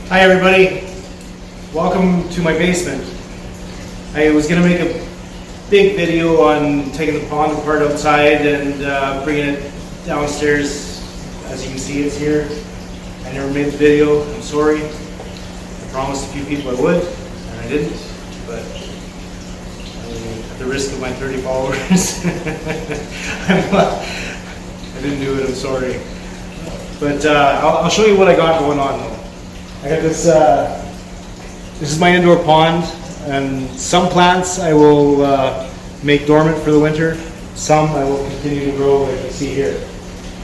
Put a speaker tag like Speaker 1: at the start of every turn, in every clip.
Speaker 1: Hi everybody, welcome to my basement. I was going to make a big video on taking the pond apart outside and bringing it downstairs. As you can see, it's here. I never made the video, I'm sorry. I promised a few people I would, and I didn't, but at the risk of my 30 followers, I didn't do it, I'm sorry. But I'll show you what I got going on though. I got this, this is my indoor pond, and some plants I will make dormant for the winter. Some I will continue to grow like you see here.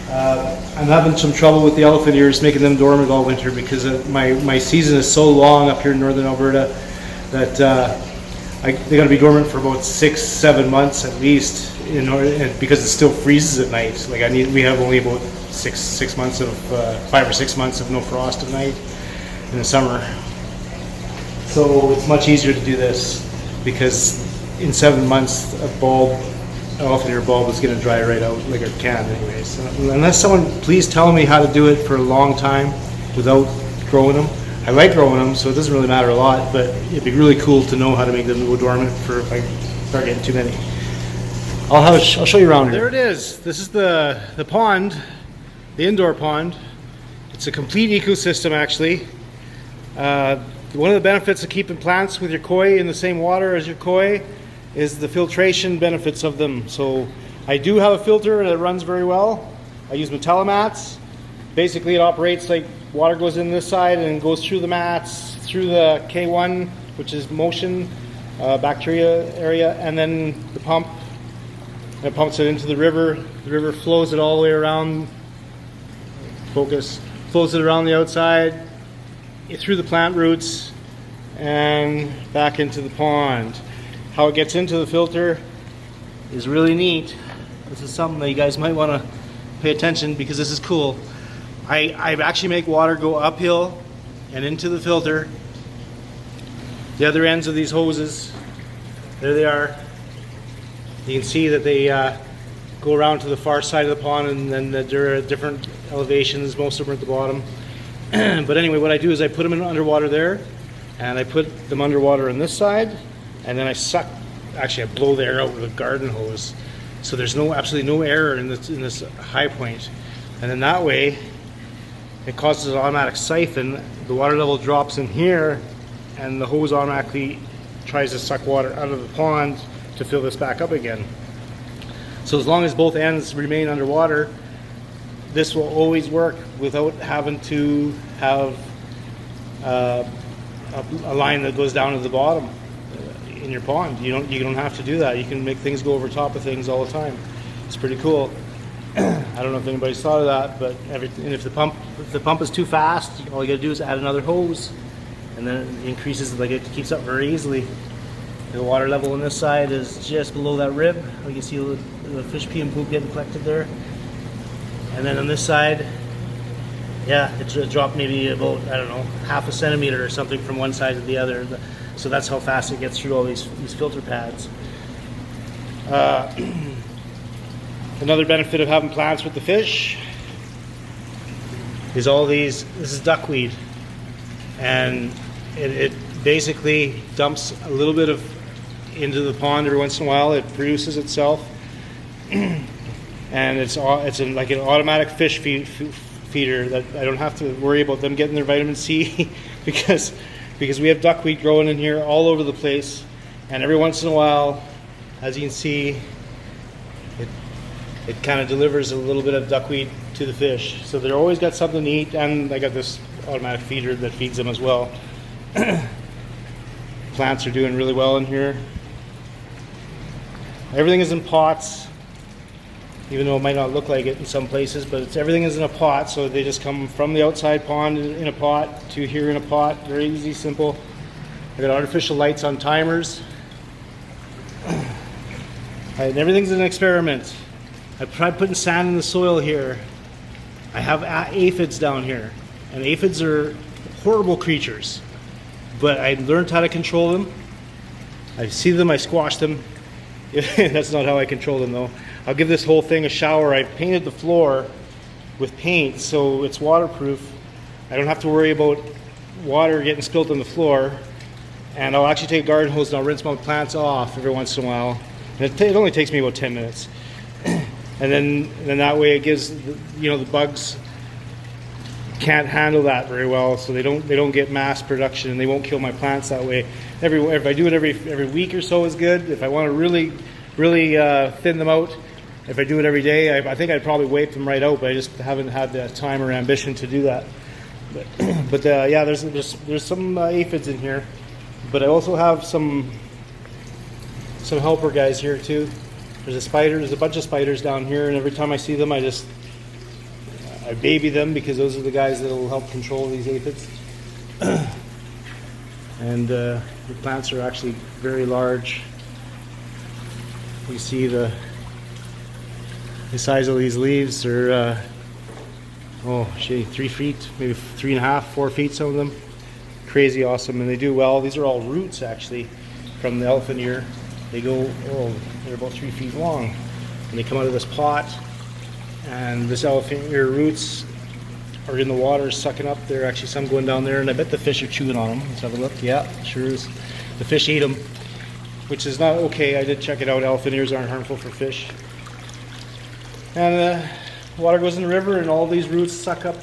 Speaker 1: I'm having some trouble with the elephant ears, making them dormant all winter because my season is so long up here in northern Alberta that they got to be dormant for about 6-7 months at least, in order, because it still freezes at night. Like we have only about 5 or 6 months of no frost at night in the summer. So it's much easier to do this because in 7 months an elephant ear bulb is going to dry right out like a can anyways. So unless someone please tell me how to do it for a long time without growing them. I like growing them, so it doesn't really matter a lot, but it'd be really cool to know how to make them go dormant for if I start getting too many. I'll show you around here. There it is. This is the pond, the indoor pond. It's a complete ecosystem actually. One of the benefits of keeping plants with your koi in the same water as your koi is the filtration benefits of them. So I do have a filter that runs very well. I use Metallomats. Basically it operates like water goes in this side and goes through the mats, through the K1, which is motion, bacteria area, and then the pump. And it pumps it into the river. The river flows it all the way around, flows it around the outside, through the plant roots and back into the pond. How it gets into the filter is really neat. This is something that you guys might want to pay attention because this is cool. I actually make water go uphill and into the filter. The other ends of these hoses, there they are. You can see that they go around to the far side of the pond, and then they're at different elevations. Most of them are at the bottom. But anyway, what I do is I put them in underwater there, and I put them underwater on this side, and then I blow the air out with a garden hose. So there's absolutely no air in this high point. And then that way, it causes an automatic siphon. The water level drops in here, and the hose automatically tries to suck water out of the pond to fill this back up again. So as long as both ends remain underwater, this will always work without having to have a line that goes down to the bottom in your pond. You don't have to do that. You can make things go over top of things all the time. It's pretty cool. I don't know if anybody's thought of that, but if the pump is too fast, all you got to do is add another hose, and then it increases. Like it keeps up very easily. The water level on this side is just below that rib. You can see the fish pee and poop getting collected there. And then on this side, yeah, it dropped maybe about, I don't know, 1/2 centimeter or something from one side to the other. So that's how fast it gets through all these filter pads. Another benefit of having plants with the fish is this is duckweed. And it basically dumps a little bit into the pond every once in a while. It produces itself. And it's like an automatic fish feeder that I don't have to worry about them getting their vitamin C because we have duckweed growing in here all over the place, and every once in a while, as you can see, it kind of delivers a little bit of duckweed to the fish. So they're always got something to eat, and I got this automatic feeder that feeds them as well. Plants are doing really well in here. Everything is in pots. Even though it might not look like it in some places, but everything is in a pot, so they just come from the outside pond in a pot to here in a pot. Very easy, simple. I got artificial lights on timers. And everything's an experiment. I tried putting sand in the soil here. I have aphids down here, and aphids are horrible creatures, but I learned how to control them. I see them, I squash them. That's not how I control them though. I'll give this whole thing a shower. I painted the floor with paint so it's waterproof. I don't have to worry about water getting spilled on the floor, and I'll actually take a garden hose and I'll rinse my plants off every once in a while. And it only takes me about 10 minutes. And then that way it gives, the bugs can't handle that very well, so they don't get mass production, and they won't kill my plants that way. If I do it every week or so is good. If I want to really thin them out, if I do it every day, I think I'd probably wipe them right out, but I just haven't had the time or ambition to do that. But yeah, there's some aphids in here, but I also have some helper guys here too. There's a bunch of spiders down here, and every time I see them, I baby them, because those are the guys that will help control these aphids. And the plants are actually very large. You see the size of these leaves are 3 feet, maybe 3.5, 4 feet, some of them. Crazy awesome, and they do well. These are all roots actually from the elephant ear. They go, they're about 3 feet long, and they come out of this pot, and this elephant ear roots are in the water sucking up. There are actually some going down there, and I bet the fish are chewing on them. Let's have a look. Yeah, sure is. The fish eat them, which is not okay. I did check it out. Elephant ears aren't harmful for fish. And water goes in the river, and all these roots suck up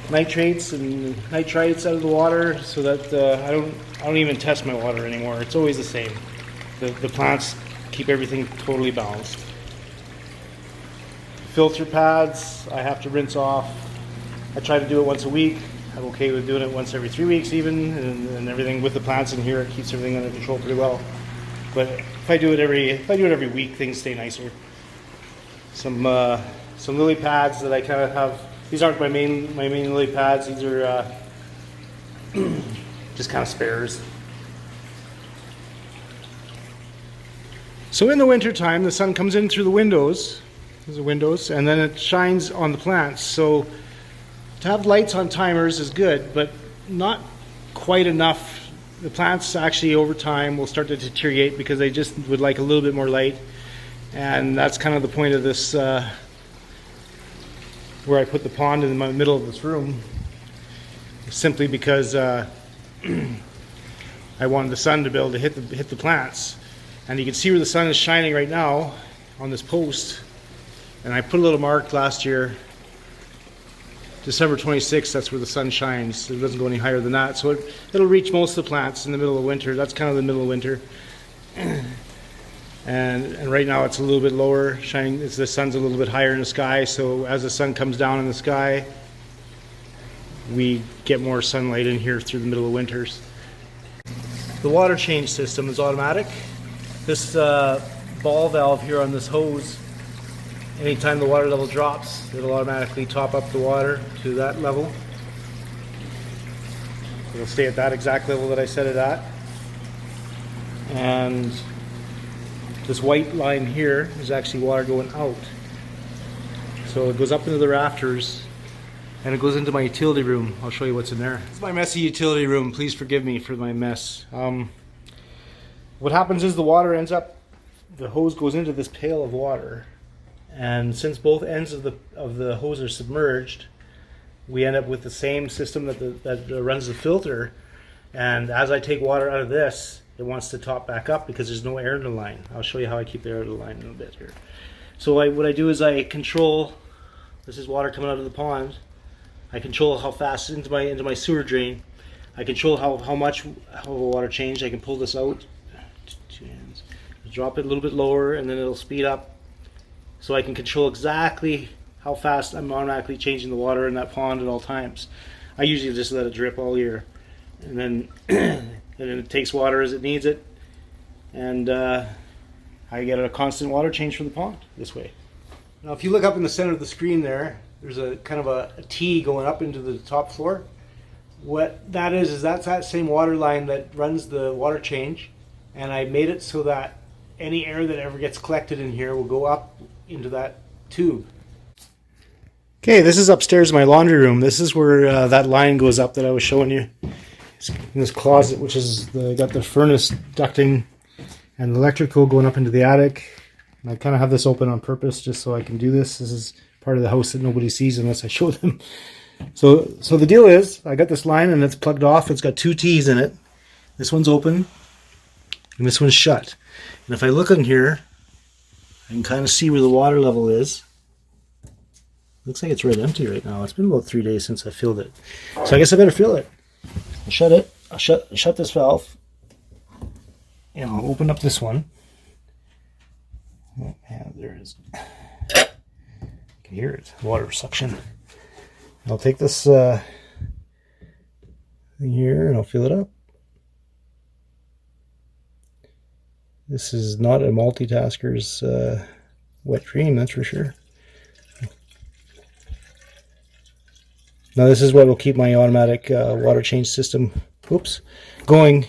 Speaker 1: nitrates and nitrites out of the water, so that I don't even test my water anymore. It's always the same. The plants keep everything totally balanced. Filter pads, I have to rinse off. I try to do it once a week. I'm okay with doing it once every 3 weeks even, and everything with the plants in here, it keeps everything under control pretty well. But if I do it every week, things stay nicer. Some lily pads that I kind of have. These aren't my main lily pads. These are just kind of spares. So in the winter time, the sun comes in through the windows. There's the windows, and then it shines on the plants. So to have lights on timers is good, but not quite enough. The plants actually over time will start to deteriorate because they just would like a little bit more light. And that's kind of the point of this, where I put the pond in the middle of this room, simply because I wanted the sun to be able to hit the plants. And you can see where the sun is shining right now on this post. And I put a little mark last year, December 26th, that's where the sun shines. It doesn't go any higher than that. So it'll reach most of the plants in the middle of winter. That's kind of the middle of winter. And right now it's a little bit lower, shining. The sun's a little bit higher in the sky. So as the sun comes down in the sky, we get more sunlight in here through the middle of winters. The water change system is automatic. This ball valve here on this hose, anytime the water level drops, it'll automatically top up the water to that level. It'll stay at that exact level that I set it at. And this white line here is actually water going out. So it goes up into the rafters, and it goes into my utility room. I'll show you what's in there. It's my messy utility room. Please forgive me for my mess. What happens is the water ends up, the hose goes into this pail of water, and since both ends of the hose are submerged, we end up with the same system that runs the filter. And as I take water out of this, it wants to top back up because there's no air in the line. I'll show you how I keep the air in the line in a bit here. So what I do is I control, this is water coming out of the pond. I control how fast into my sewer drain. I control how much the water change. I can pull this out, 2 hands, drop it a little bit lower, and then it'll speed up. So I can control exactly how fast I'm automatically changing the water in that pond at all times. I usually just let it drip all year, and then it takes water as it needs it, and I get a constant water change from the pond this way. Now if you look up in the center of the screen there, there's a kind of a T going up into the top floor. What that is that's that same water line that runs the water change, and I made it so that any air that ever gets collected in here will go up into that tube. Okay, this is upstairs in my laundry room. This is where that line goes up that I was showing you. It's in this closet, which is got the furnace ducting and the electrical going up into the attic. And I kind of have this open on purpose just so I can do this. This is part of the house that nobody sees unless I show them. So the deal is, I got this line and it's plugged off. It's got two T's in it. This one's open and this one's shut. And if I look in here, I can kind of see where the water level is. Looks like it's right empty right now. It's been about 3 days since I filled it. So I guess I better fill it. I'll shut it. I'll shut this valve. And I'll open up this one. Oh, yeah, there it is. You can hear it. Water suction. I'll take this thing here and I'll fill it up. This is not a multitasker's wet dream, that's for sure. Now this is what will keep my automatic water change system, going.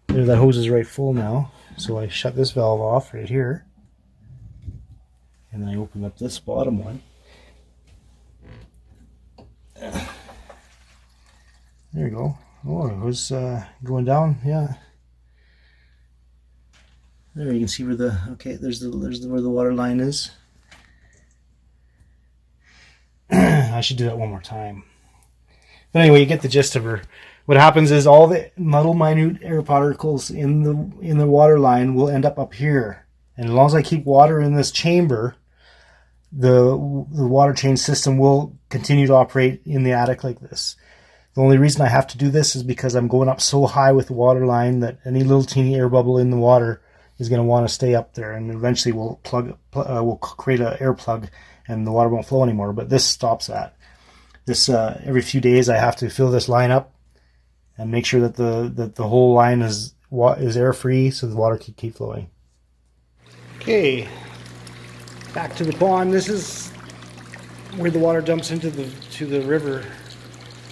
Speaker 1: There, that hose is right full now. So I shut this valve off right here. And then I open up this bottom one. There you go. Oh, it was going down. Yeah. There you can see where the there's where the water line is. I should do that one more time. But anyway, you get the gist of her. What happens is all the little minute air particles in the water line will end up here. And as long as I keep water in this chamber, the water change system will continue to operate in the attic like this. The only reason I have to do this is because I'm going up so high with the water line that any little teeny air bubble in the water is going to want to stay up there, and eventually we'll create an air plug and the water won't flow anymore. But this stops that. This every few days I have to fill this line up and make sure that the whole line is air free so the water can keep flowing. Okay, back to the pond. This is where the water dumps into the river.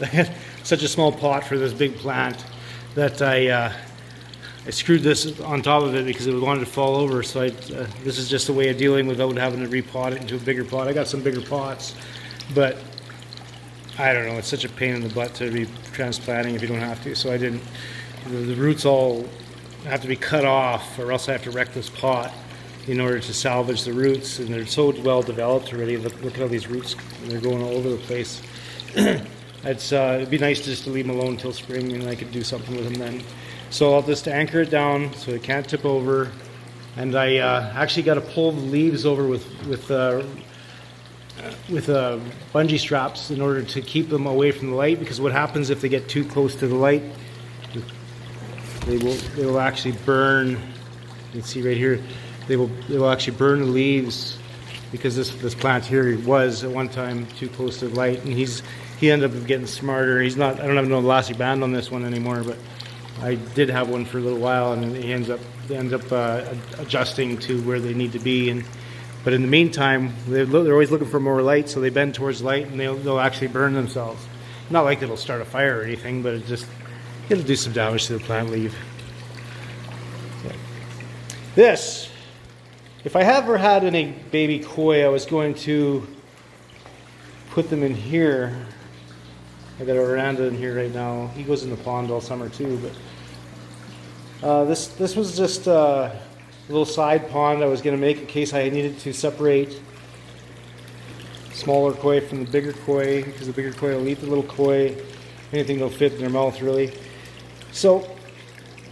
Speaker 1: I had such a small pot for this big plant that I screwed this on top of it because it wanted to fall over. So this is just a way of dealing without having to repot it into a bigger pot. I got some bigger pots, but I don't know. It's such a pain in the butt to be transplanting if you don't have to. So I didn't. The roots all have to be cut off, or else I have to wreck this pot in order to salvage the roots. And they're so well developed already. Look at all these roots. They're going all over the place. It'd be nice just to leave them alone until spring, and I could do something with them then. So I'll just anchor it down so it can't tip over. And I actually got to pull the leaves over with bungee straps in order to keep them away from the light, because what happens if they get too close to the light, they will actually burn. You can see right here, they will actually burn the leaves, because this plant here was at one time too close to the light, and he ended up getting smarter. He's not. I don't have no elastic band on this one anymore, but I did have one for a little while, and he ends up adjusting to where they need to be. But in the meantime, they're always looking for more light, so they bend towards light, and they'll actually burn themselves. Not like it'll start a fire or anything, but it'll do some damage to the plant leaf. So, this, if I ever had any baby koi, I was going to put them in here. I got a veranda in here right now. He goes in the pond all summer too, but this was just a little side pond I was going to make in case I needed to separate smaller koi from the bigger koi, because the bigger koi will eat the little koi. Anything that'll fit in their mouth, really. So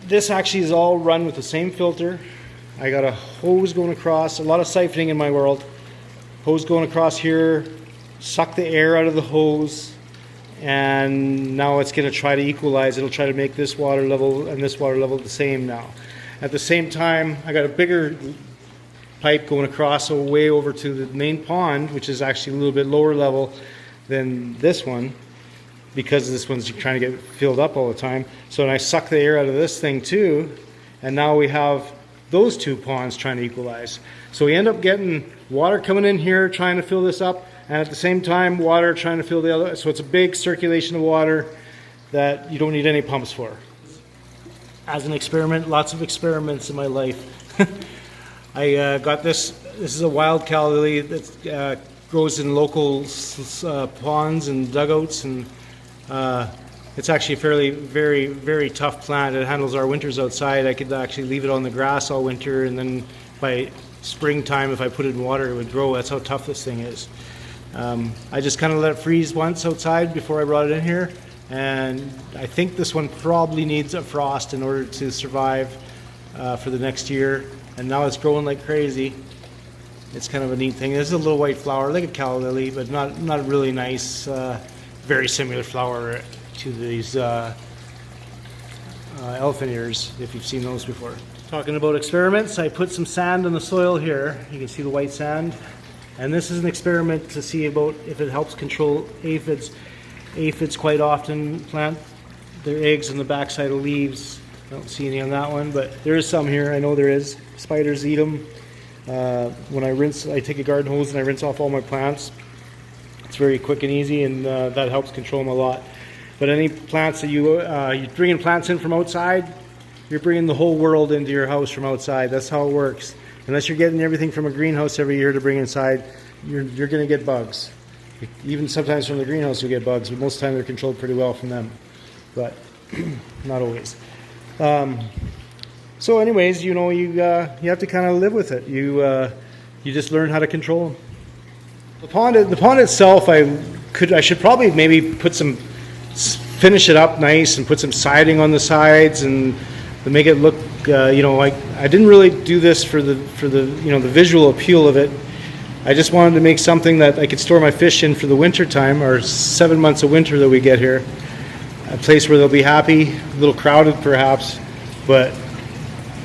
Speaker 1: this actually is all run with the same filter. I got a hose going across, a lot of siphoning in my world. Hose going across here, suck the air out of the hose, and now it's going to try to equalize. It'll try to make this water level and this water level the same now. At the same time, I got a bigger pipe going across way over to the main pond, which is actually a little bit lower level than this one, because this one's trying to get filled up all the time. So then I suck the air out of this thing too, and now we have those two ponds trying to equalize. So we end up getting water coming in here trying to fill this up, and at the same time water trying to fill the other. So it's a big circulation of water that you don't need any pumps for. As an experiment, lots of experiments in my life. I got this. This is a wild calla lily that grows in local ponds and dugouts, and it's actually a fairly, very, very tough plant. It handles our winters outside. I could actually leave it on the grass all winter, and then by springtime, if I put it in water, it would grow. That's how tough this thing is. I just kind of let it freeze once outside before I brought it in here, and I think this one probably needs a frost in order to survive for the next year. And now it's growing like crazy. It's kind of a neat thing. There's a little white flower, like a calla lily, but not really nice. Very similar flower to these elephant ears, if you've seen those before. Talking about experiments, I put some sand in the soil here. You can see the white sand. And this is an experiment to see about if it helps control aphids. Aphids quite often plant their eggs on the backside of leaves. I don't see any on that one, but there is some here. I know there is. Spiders eat them. When I rinse, I take a garden hose and I rinse off all my plants. It's very quick and easy, and that helps control them a lot. But any plants that you bringing plants in from outside, you're bringing the whole world into your house from outside. That's how it works. Unless you're getting everything from a greenhouse every year to bring inside, you're going to get bugs. Even sometimes from the greenhouse you'll get bugs, but most of the time they're controlled pretty well from them. But not always. So anyways, you know, you have to kind of live with it. You just learn how to control them. The pond itself, I should probably maybe finish it up nice and put some siding on the sides and to make it look, you know, like I didn't really do this for the you know, the visual appeal of it. I just wanted to make something that I could store my fish in for the winter time, or 7 months of winter that we get here. A place where they'll be happy, a little crowded perhaps, but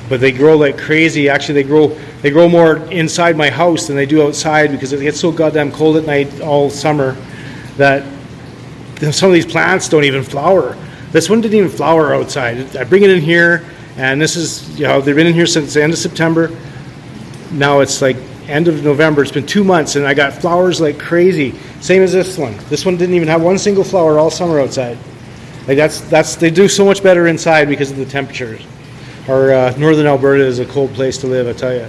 Speaker 1: they grow like crazy. Actually, they grow more inside my house than they do outside because it gets so goddamn cold at night all summer that some of these plants don't even flower. This one didn't even flower outside. I bring it in here, and this is, you know, they've been in here since the end of September. Now it's like end of November. It's been 2 months, and I got flowers like crazy. Same as this one. This one didn't even have one single flower all summer outside. Like they do so much better inside because of the temperatures. Our northern Alberta is a cold place to live, I tell you.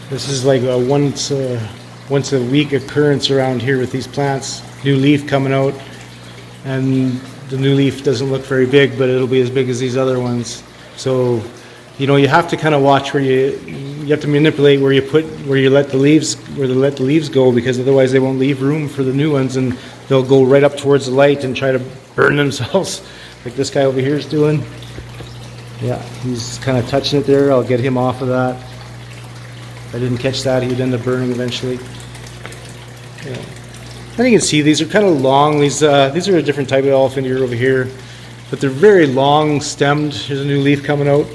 Speaker 1: This is like a once a week occurrence around here with these plants. New leaf coming out, and the new leaf doesn't look very big, but it'll be as big as these other ones. So, you know, you have to kind of watch where you have to manipulate where you let the leaves go, because otherwise they won't leave room for the new ones, and they'll go right up towards the light and try to burn themselves. Like this guy over here is doing. Yeah, he's kind of touching it there. I'll get him off of that. If I didn't catch that, he'd end up burning eventually. Yeah. And you can see these are kind of long. These are a different type of elephant ear over here, but they're very long stemmed. Here's a new leaf coming out.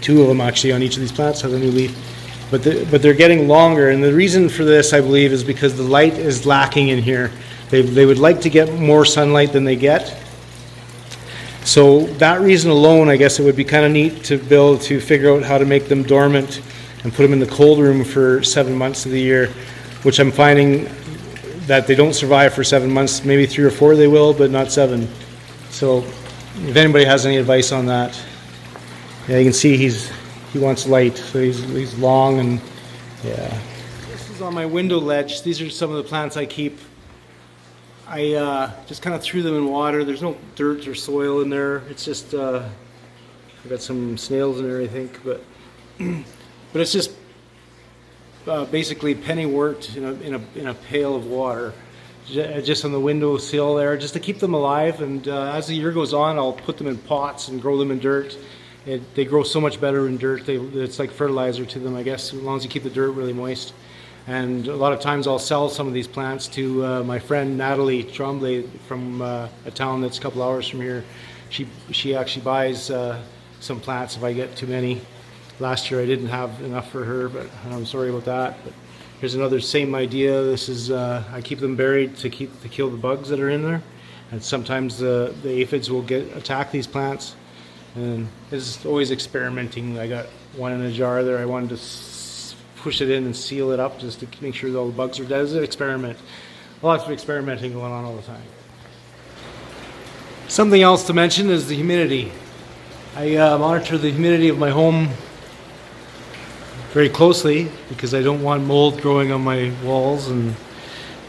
Speaker 1: 2 of them actually on each of these plants have a new leaf, but they're getting longer. And the reason for this, I believe, is because the light is lacking in here. They would like to get more sunlight than they get. So that reason alone, I guess it would be kind of neat to be able to figure out how to make them dormant and put them in the cold room for 7 months of the year, which I'm finding that they don't survive for 7 months. Maybe 3 or 4 they will, but not 7. So if anybody has any advice on that. Yeah, you can see he wants light, so he's long, and yeah. This is on my window ledge. These are some of the plants I keep. I just kind of threw them in water. There's no dirt or soil in there. It's just I got some snails in there, I think, but it's just basically pennywort in a pail of water, just on the windowsill there, just to keep them alive. And as the year goes on, I'll put them in pots and grow them in dirt. They grow so much better in dirt. It's like fertilizer to them, I guess, as long as you keep the dirt really moist. And a lot of times I'll sell some of these plants to my friend Natalie Tremblay from a town that's a couple hours from here. She actually buys some plants if I get too many. Last year I didn't have enough for her, but I'm sorry about that. But here's another same idea. This is I keep them buried to kill the bugs that are in there, and sometimes the aphids will attack these plants. And it's always experimenting. I got one in a jar there. I wanted to push it in and seal it up just to make sure that all the bugs are dead. It's an experiment. Lots of experimenting going on all the time. Something else to mention is the humidity. I monitor the humidity of my home very closely because I don't want mold growing on my walls, and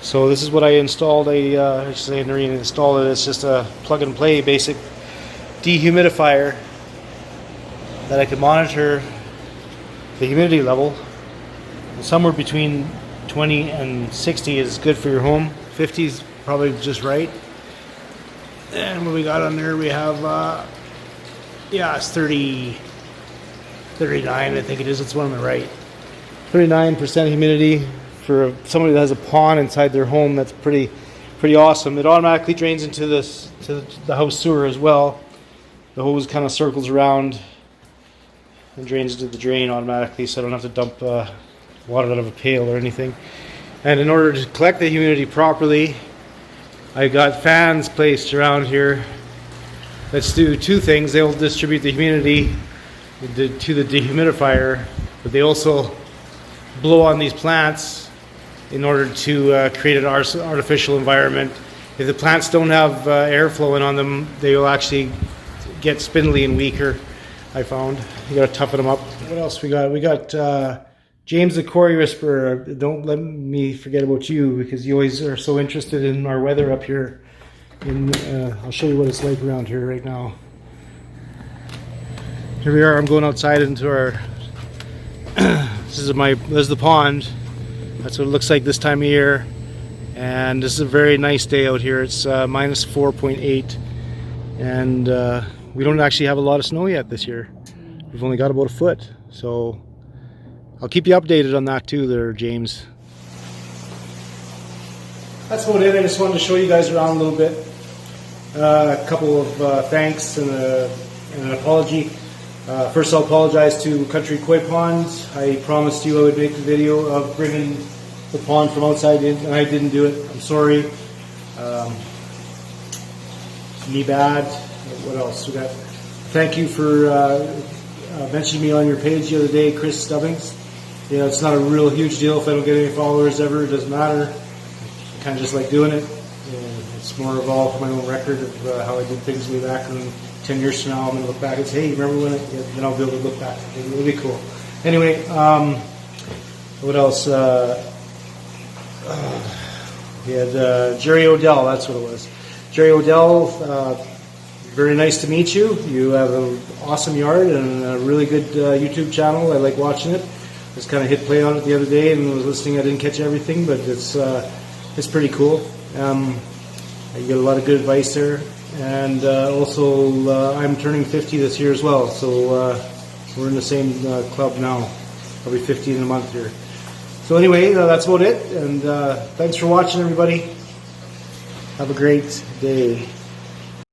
Speaker 1: so this is what I installed. I should say I didn't really install it. It's just a plug and play basic dehumidifier that I can monitor the humidity level somewhere between 20 and 60 is good for your home. 50 is probably just right. And what we got on there, we have, yeah, it's 39, I think it is. It's one on the right. 39% humidity for somebody that has a pond inside their home. That's pretty awesome. It automatically drains into to the house sewer as well. The hose kind of circles around and drains into the drain automatically, so I don't have to dump water out of a pail or anything. And in order to collect the humidity properly, I got fans placed around here that do two things. They'll distribute the humidity to the dehumidifier, but they also blow on these plants in order to create an artificial environment. If the plants don't have air flowing on them, they will actually get spindly and weaker, I found. You gotta toughen them up. What else we got? We got James the Quarry Whisperer. Don't let me forget about you, because you always are so interested in our weather up here. I'll show you what it's like around here right now. Here we are. I'm going outside into our this is the pond. That's what it looks like this time of year, and this is a very nice day out here. It's minus 4.8, and we don't actually have a lot of snow yet this year. We've only got about a foot, so I'll keep you updated on that too there, James. That's about it. I just wanted to show you guys around a little bit. A couple of thanks and an apology. First, I'll apologize to Country Koi Pond. I promised you I would make the video of bringing the pond from outside in, and I didn't do it. I'm sorry. Me bad. What else we got? Thank you for mentioning me on your page the other day, Chris Stubbings. You know, it's not a real huge deal if I don't get any followers ever. It doesn't matter. I kind of just like doing it. It's more of all for my own record of how I did things way back. And 10 years from now, I'm going to look back and say, hey, remember when it? Then I'll be able to look back. It'll be cool. Anyway, what else? We had Jerry Odell. That's what it was. Jerry Odell. Very nice to meet you. You have an awesome yard and a really good YouTube channel. I like watching it. Just kind of hit play on it the other day and was listening. I didn't catch everything, but it's pretty cool. You get a lot of good advice there. And also, I'm turning 50 this year as well, so we're in the same club now. I'll be 50 in a month here. So anyway, that's about it. And thanks for watching, everybody. Have a great day.